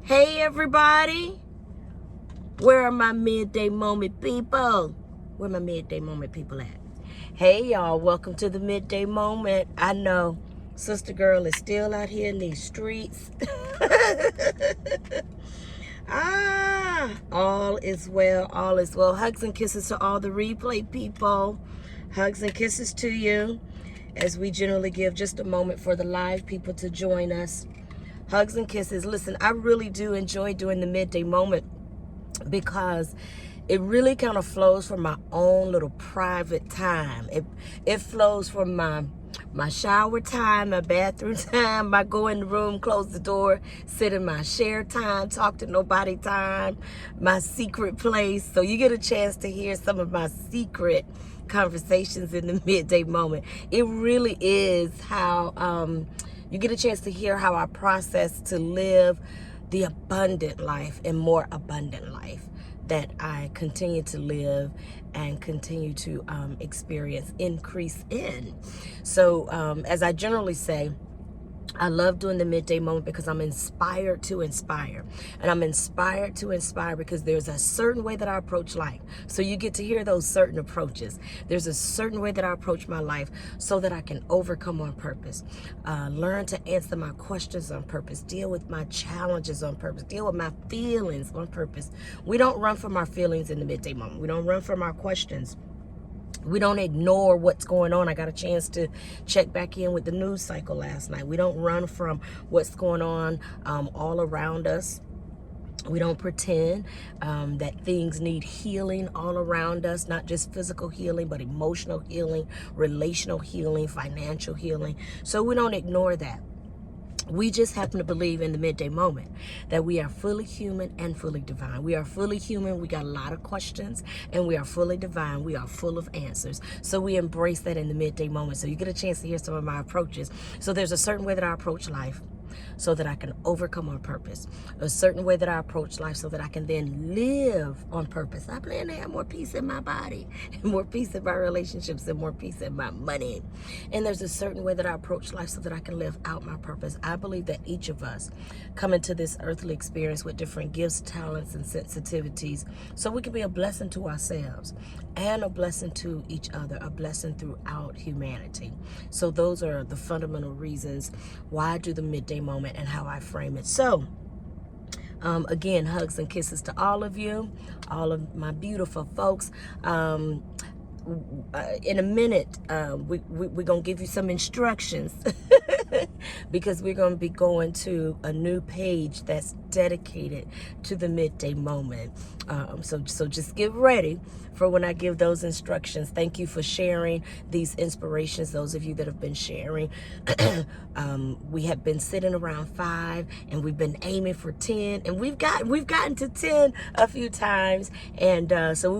Hey everybody, where are my midday moment people? Where my midday moment people at? Hey y'all, welcome to the midday moment. I know sister girl is still out here in these streets. All is well, all is well. Hugs and kisses to all the replay people. Hugs and kisses to you as we generally give just a moment for the live people to join us. Hugs and kisses. Listen, I really do enjoy doing the midday moment because it really kind of flows from my own little private time. It flows from my shower time, my bathroom time, my go in the room, close the door, sit in my share time, talk to nobody time, my secret place. So you get a chance to hear some of my secret conversations in the midday moment. It really is how you get a chance to hear how I process to live the abundant life and more abundant life that I continue to live and continue to experience increase in. So as I generally say, I love doing the midday moment because I'm inspired to inspire. And I'm inspired to inspire because there's a certain way that I approach life. So you get to hear those certain approaches. There's a certain way that I approach my life so that I can overcome on purpose. Learn to answer my questions on purpose. Deal with my challenges on purpose. Deal with my feelings on purpose. We don't run from our feelings in the midday moment. We don't run from our questions. We don't ignore what's going on. I got a chance to check back in with the news cycle last night. We don't run from what's going on all around us. We don't pretend that things need healing all around us, not just physical healing, but emotional healing, relational healing, financial healing. So we don't ignore that. We just happen to believe in the midday moment that we are fully human and fully divine. We are fully human. We got a lot of questions, and we are fully divine. We are full of answers. So we embrace that in the midday moment. So you get a chance to hear some of my approaches. So there's a certain way that I approach life so that I can overcome on purpose. A certain way that I approach life so that I can then live on purpose. I plan to have more peace in my body, and more peace in my relationships, and more peace in my money. And there's a certain way that I approach life so that I can live out my purpose. I believe that each of us come into this earthly experience with different gifts, talents, and sensitivities so we can be a blessing to ourselves and a blessing to each other, a blessing throughout humanity. So those are the fundamental reasons why I do the midday moment and how I frame it. So again, hugs and kisses to all of you, all of my beautiful folks. In a minute, we're going to give you some instructions because we're going to be going to a new page that's dedicated to the midday moment. So just get ready for when I give those instructions. Thank you for sharing these inspirations, those of you that have been sharing. We have been sitting around 5 and we've been aiming for 10, and we've gotten to 10 a few times, and so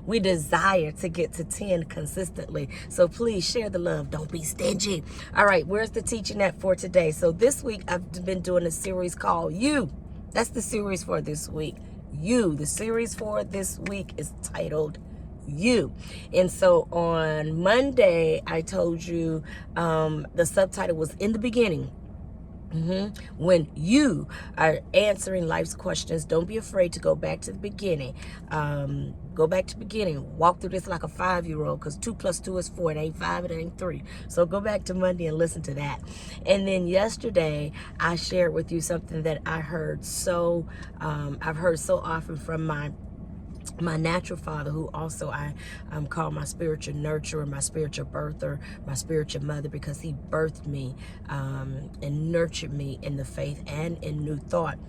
we desire to get to 10 consistently. So please share the love, don't be stingy. All right, where's the teaching at for today? So this week I've been doing a series called You. That's the series for this week. You. The series for this week is titled You. And so on Monday, I told you the subtitle was In the Beginning. When you are answering life's questions, don't be afraid to go back to the beginning. Go back to the beginning. Walk through this like a 5-year-old, because 2 + 2 is 4. It ain't 5, it ain't 3. So go back to Monday and listen to that. And then yesterday, I shared with you something that I've heard so often from my natural father, who also I call my spiritual nurturer, my spiritual birther, my spiritual mother, because he birthed me and nurtured me in the faith and in new thought,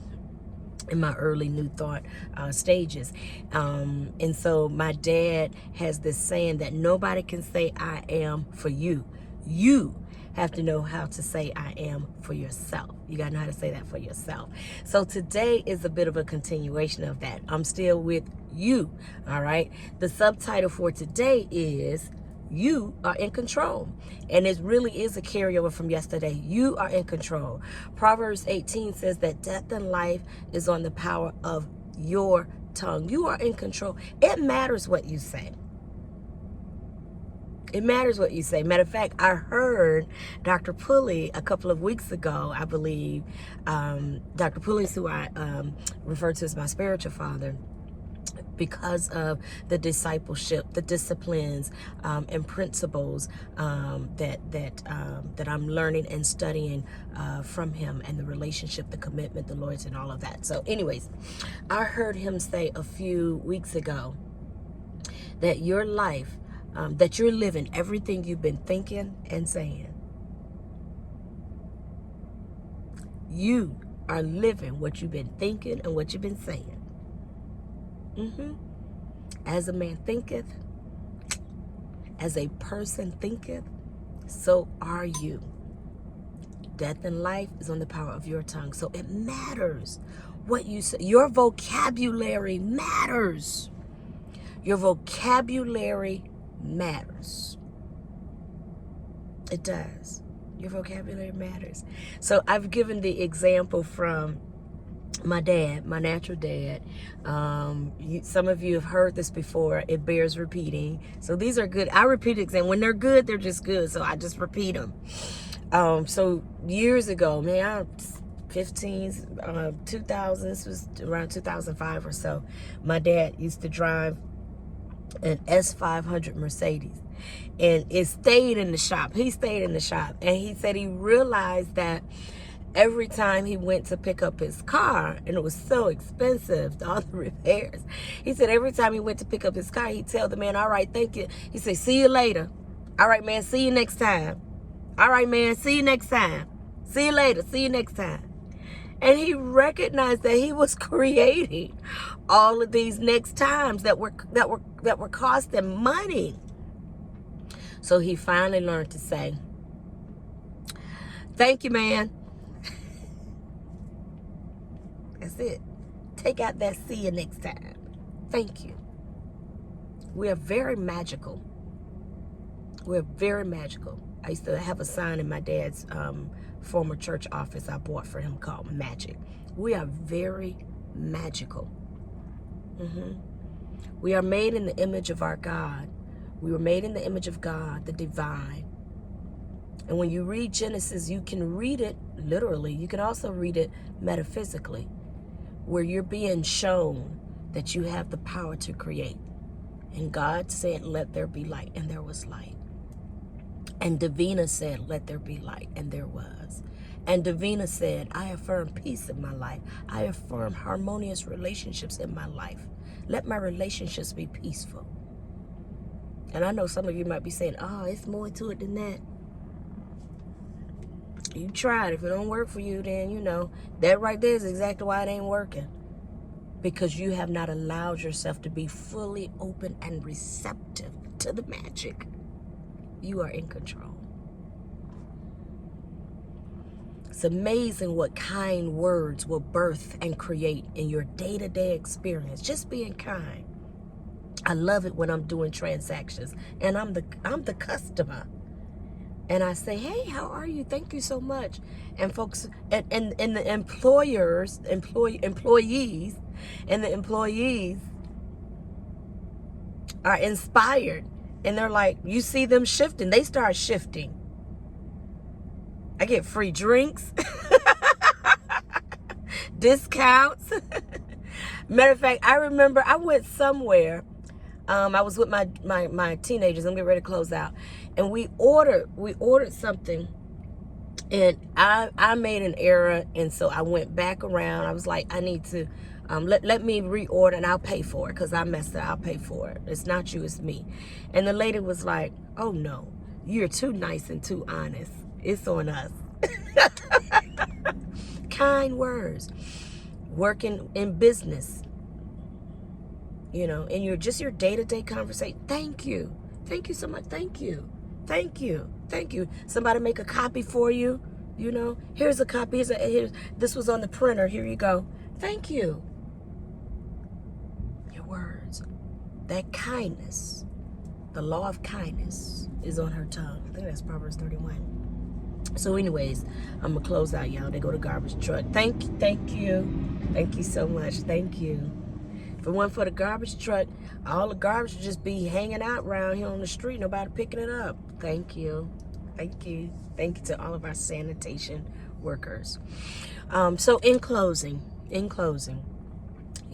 in my early new thought stages. And so my dad has this saying that nobody can say I am for you. You have to know how to say I am for yourself. You gotta know how to say that for yourself. So today is a bit of a continuation of that. I'm still with you, all right? The subtitle for today is You Are in Control. And it really is a carryover from yesterday. You are in control. Proverbs 18 says that death and life is on the power of your tongue. You are in control. It matters what you say. It matters what you say. Matter of fact, I heard Dr. Pulley a couple of weeks ago, I believe. Dr. Pulley is who I refer to as my spiritual father, because of the discipleship, the disciplines, and principles that I'm learning and studying from him, and the relationship, the commitment, the loyalty, and all of that. So anyways, I heard him say a few weeks ago that your life, that you're living everything you've been thinking and saying. You are living what you've been thinking and what you've been saying. As a man thinketh, as a person thinketh, so are you. Death and life is on the power of your tongue. So it matters what you say. Your vocabulary matters. Your vocabulary matters. It does. Your vocabulary matters. So I've given the example from my dad, my natural dad. Some of you have heard this before. It bears repeating. So these are good. I repeat examples. When they're good, they're just good. So I just repeat them. So years ago, man, 2000, this was around 2005 or so, my dad used to drive an S500 Mercedes, and it stayed in the shop. He stayed in the shop, and he said he realized that every time he went to pick up his car, and it was so expensive, all the repairs, he said every time he went to pick up his car, he'd tell the man, all right, thank you. He said, see you later. All right, man, see you next time. All right, man, see you next time. See you later, see you next time. And he recognized that he was creating all of these next times that were costing money. So he finally learned to say, thank you, man. That's it. Take out that see you next time. Thank you. We are very magical. We're very magical. I used to have a sign in my dad's former church office I bought for him called Magic. We are very magical. We are made in the image of our God. We were made in the image of God, the divine. And when you read Genesis, you can read it literally. You can also read it metaphysically, where you're being shown that you have the power to create. And God said, let there be light, and there was light. And Davina said, let there be light, and there was. And Davina said, I affirm peace in my life. I affirm harmonious relationships in my life. Let my relationships be peaceful. And I know some of you might be saying, oh, it's more to it than that. You tried. If it don't work for you, then, you know, that right there is exactly why it ain't working. Because you have not allowed yourself to be fully open and receptive to the magic. You are in control. It's amazing what kind words will birth and create in your day-to-day experience. Just being kind. I love it when I'm doing transactions and I'm the customer. And I say, hey, how are you? Thank you so much. And folks, and the employees are inspired. And they're like, you see them shifting. They start shifting. I get free drinks, discounts. Matter of fact, I remember I went somewhere. I was with my teenagers. I'm getting ready to close out. And we ordered something. And I made an error. And so I went back around. I was like, I need to, let me reorder and I'll pay for it. Because I messed up. I'll pay for it. It's not you, it's me. And the lady was like, oh no, you're too nice and too honest. It's on us. Kind words. Working in business. You know, and your day-to-day conversation. Thank you. Thank you so much. Thank you. Thank you. Thank you. Somebody make a copy for you. You know, here's a copy. This was on the printer. Here you go. Thank you. Your words. That kindness, the law of kindness is on her tongue. I think that's Proverbs 31. So anyways, I'm going to close out, y'all. They go to garbage truck. Thank you. Thank you so much. Thank you If it wasn't for the garbage truck, all the garbage would just be hanging out around here on the street, nobody picking it up. Thank you. Thank you. Thank you to all of our sanitation workers. So in closing,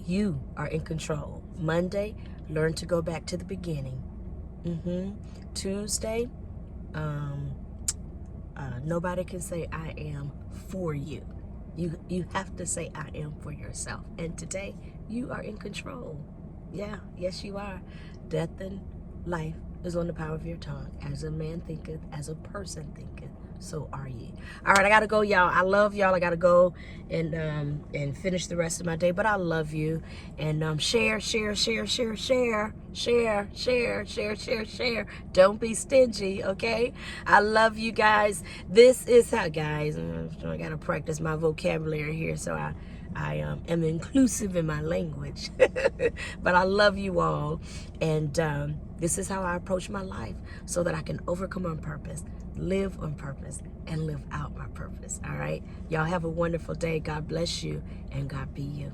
you are in control. Monday, learn to go back to the beginning. Tuesday, nobody can say I am for you. You have to say I am for yourself. And today, you are in control. Yeah, yes you are. Death and life is on the power of your tongue. As a man thinketh, as a person thinketh, so are ye. All right, I gotta go, y'all. I love y'all. I gotta go and finish the rest of my day. But I love you. And share. Don't be stingy, okay? I love you guys. This is how, guys. I gotta practice my vocabulary here, so I am inclusive in my language. But I love you all. And this is how I approach my life, so that I can overcome on purpose, live on purpose, and live out my purpose. All right? Y'all have a wonderful day. God bless you, and God be you.